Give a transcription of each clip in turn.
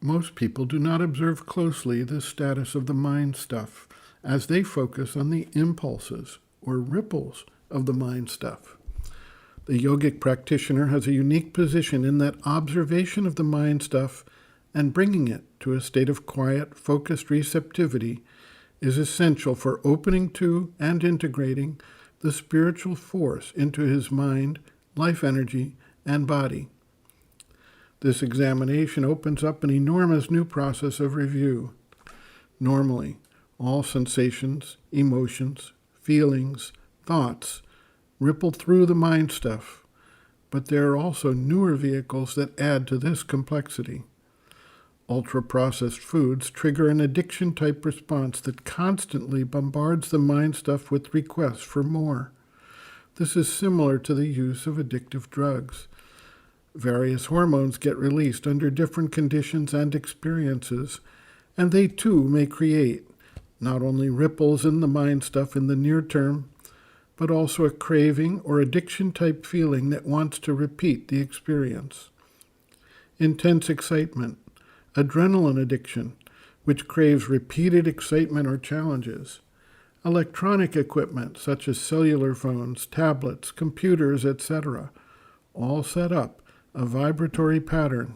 Most people do not observe closely the status of the mind stuff as they focus on the impulses or ripples of the mind stuff. The yogic practitioner has a unique position in that observation of the mind stuff and bringing it to a state of quiet, focused receptivity is essential for opening to and integrating the spiritual force into his mind, life energy, and body. This examination opens up an enormous new process of review. Normally, all sensations, emotions, feelings, thoughts ripple through the mind stuff, but there are also newer vehicles that add to this complexity. Ultra-processed foods trigger an addiction-type response that constantly bombards the mind stuff with requests for more. This is similar to the use of addictive drugs. Various hormones get released under different conditions and experiences, and they too may create not only ripples in the mind stuff in the near term, but also a craving or addiction-type feeling that wants to repeat the experience. Intense excitement, adrenaline addiction, which craves repeated excitement or challenges. Electronic equipment such as cellular phones, tablets, computers, etc., all set up a vibratory pattern,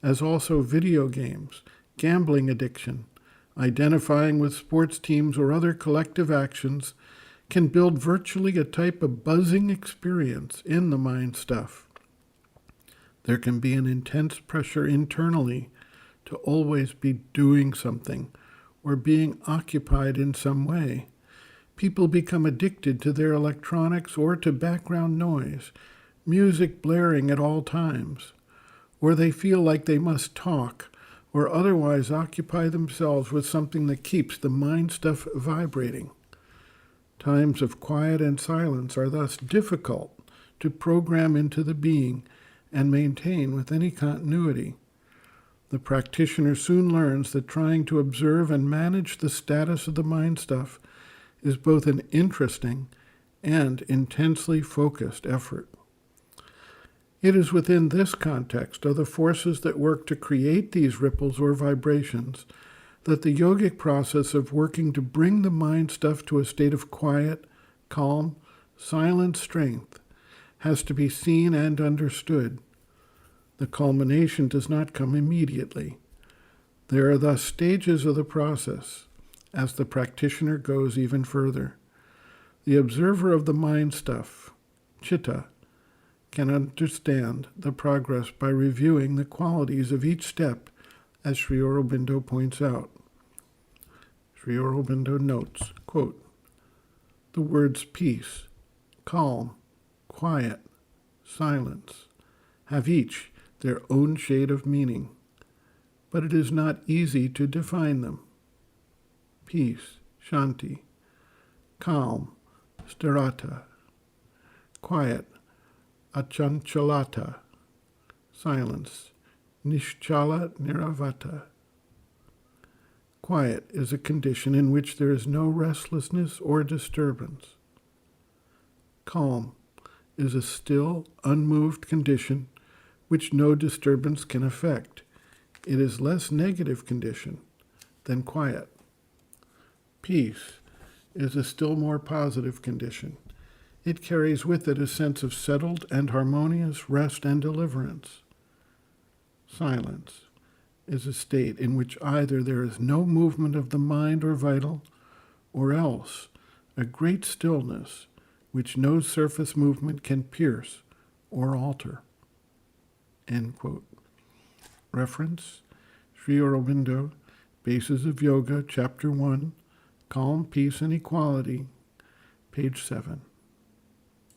as also video games, gambling addiction, identifying with sports teams or other collective actions can build virtually a type of buzzing experience in the mind stuff. There can be an intense pressure internally to always be doing something or being occupied in some way. People become addicted to their electronics or to background noise, music blaring at all times, or they feel like they must talk or otherwise occupy themselves with something that keeps the mind stuff vibrating. Times of quiet and silence are thus difficult to program into the being and maintain with any continuity. The practitioner soon learns that trying to observe and manage the status of the mind stuff is both an interesting and intensely focused effort. It is within this context of the forces that work to create these ripples or vibrations that the yogic process of working to bring the mind stuff to a state of quiet, calm, silent strength has to be seen and understood. The culmination does not come immediately. There are thus stages of the process as the practitioner goes even further. The observer of the mind stuff, chitta, can understand the progress by reviewing the qualities of each step, as Sri Aurobindo points out. Sri Aurobindo notes, quote, "The words peace, calm, quiet, silence have each their own shade of meaning, but it is not easy to define them. Peace, shanti, calm, sthirata, quiet, achanchalata, silence, nishchala niravata. Quiet is a condition in which there is no restlessness or disturbance. Calm is a still, unmoved condition which no disturbance can affect. It is less negative condition than quiet. Peace is a still more positive condition. It carries with it a sense of settled and harmonious rest and deliverance. Silence is a state in which either there is no movement of the mind or vital, or else a great stillness which no surface movement can pierce or alter." End quote. Reference, Sri Aurobindo, Bases of Yoga, Chapter 1, Calm, Peace, and Equality, page 7.